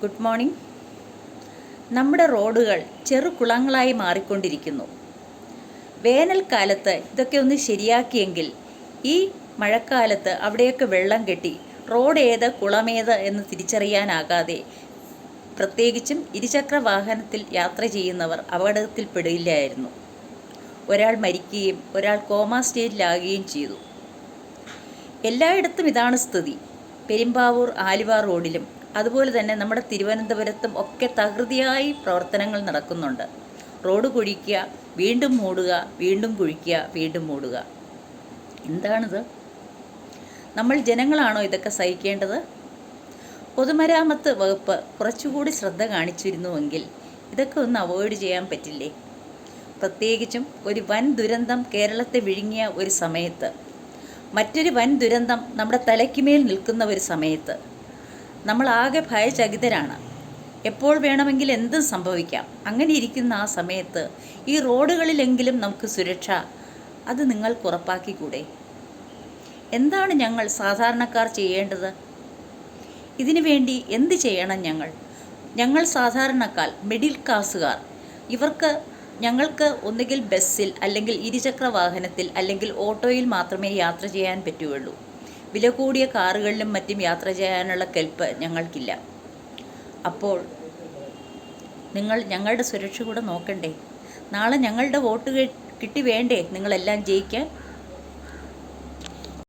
Good morning. നമ്മുടെ റോഡുകൾ ചെറുകുളങ്ങളായി മാറിക്കൊണ്ടിരിക്കുന്നു. വേനൽക്കാലത്ത് ഇതൊക്കെ ഒന്ന് ശരിയാക്കിയെങ്കിൽ ഈ മഴക്കാലത്ത് അവിടെയൊക്കെ വെള്ളം കെട്ടി റോഡ് ഏത് കുളമേത് എന്ന് തിരിച്ചറിയാനാകാതെ പ്രത്യേകിച്ചും ഇരുചക്ര വാഹനത്തിൽ യാത്ര ചെയ്യുന്നവർ അപകടത്തിൽപ്പെടില്ലായിരുന്നു. ഒരാൾ മരിക്കുകയും ഒരാൾ കോമാ സ്റ്റേജിലാകുകയും ചെയ്തു. എല്ലായിടത്തും ഇതാണ് സ്ഥിതി. പെരുമ്പാവൂർ ആലുവ റോഡിലും അതുപോലെ തന്നെ നമ്മുടെ തിരുവനന്തപുരത്തും ഒക്കെ തകൃതിയായി പ്രവർത്തനങ്ങൾ നടക്കുന്നുണ്ട്. റോഡ് കുഴിക്കുക, വീണ്ടും മൂടുക, വീണ്ടും കുഴിക്കുക, വീണ്ടും മൂടുക. എന്താണിത്? നമ്മൾ ജനങ്ങളാണോ ഇതൊക്കെ സഹിക്കേണ്ടത്? പൊതുമരാമത്ത് വകുപ്പ് കുറച്ചുകൂടി ശ്രദ്ധ കാണിച്ചിരുന്നുവെങ്കിൽ ഇതൊക്കെ ഒന്ന് അവോയ്ഡ് ചെയ്യാൻ പറ്റില്ലേ? പ്രത്യേകിച്ചും ഒരു വൻ ദുരന്തം കേരളത്തെ വിഴുങ്ങിയ ഒരു സമയത്ത്, മറ്റൊരു വൻ ദുരന്തം നമ്മുടെ തലയ്ക്കുമേൽ നിൽക്കുന്ന ഒരു സമയത്ത് നമ്മളാകെ ഭയചകിതരാണ്. എപ്പോൾ വേണമെങ്കിൽ എന്തും സംഭവിക്കാം. അങ്ങനെ ഇരിക്കുന്ന ആ സമയത്ത് ഈ റോഡുകളിലെങ്കിലും നമുക്ക് സുരക്ഷ അത് നിങ്ങൾക്ക് ഉറപ്പാക്കിക്കൂടെ? എന്താണ് ഞങ്ങൾ സാധാരണക്കാർ ചെയ്യേണ്ടത്? ഇതിനു വേണ്ടി എന്ത് ചെയ്യണം? ഞങ്ങൾ സാധാരണക്കാർ, മിഡിൽ ക്ലാസ്സുകാർ, ഞങ്ങൾക്ക് ഒന്നുകിൽ ബസ്സിൽ അല്ലെങ്കിൽ ഇരുചക്ര വാഹനത്തിൽ അല്ലെങ്കിൽ ഓട്ടോയിൽ മാത്രമേ യാത്ര ചെയ്യാൻ പറ്റുകയുള്ളൂ. വില കൂടിയ കാറുകളിലും മറ്റും യാത്ര ചെയ്യാനുള്ള കെൽപ്പ് ഞങ്ങൾക്കില്ല. അപ്പോൾ നിങ്ങൾ ഞങ്ങളുടെ സുരക്ഷ കൂടെ നോക്കണ്ടേ? നാളെ ഞങ്ങളുടെ വോട്ട് കിട്ടി വേണ്ടേ നിങ്ങളെല്ലാം ജയിക്കാൻ?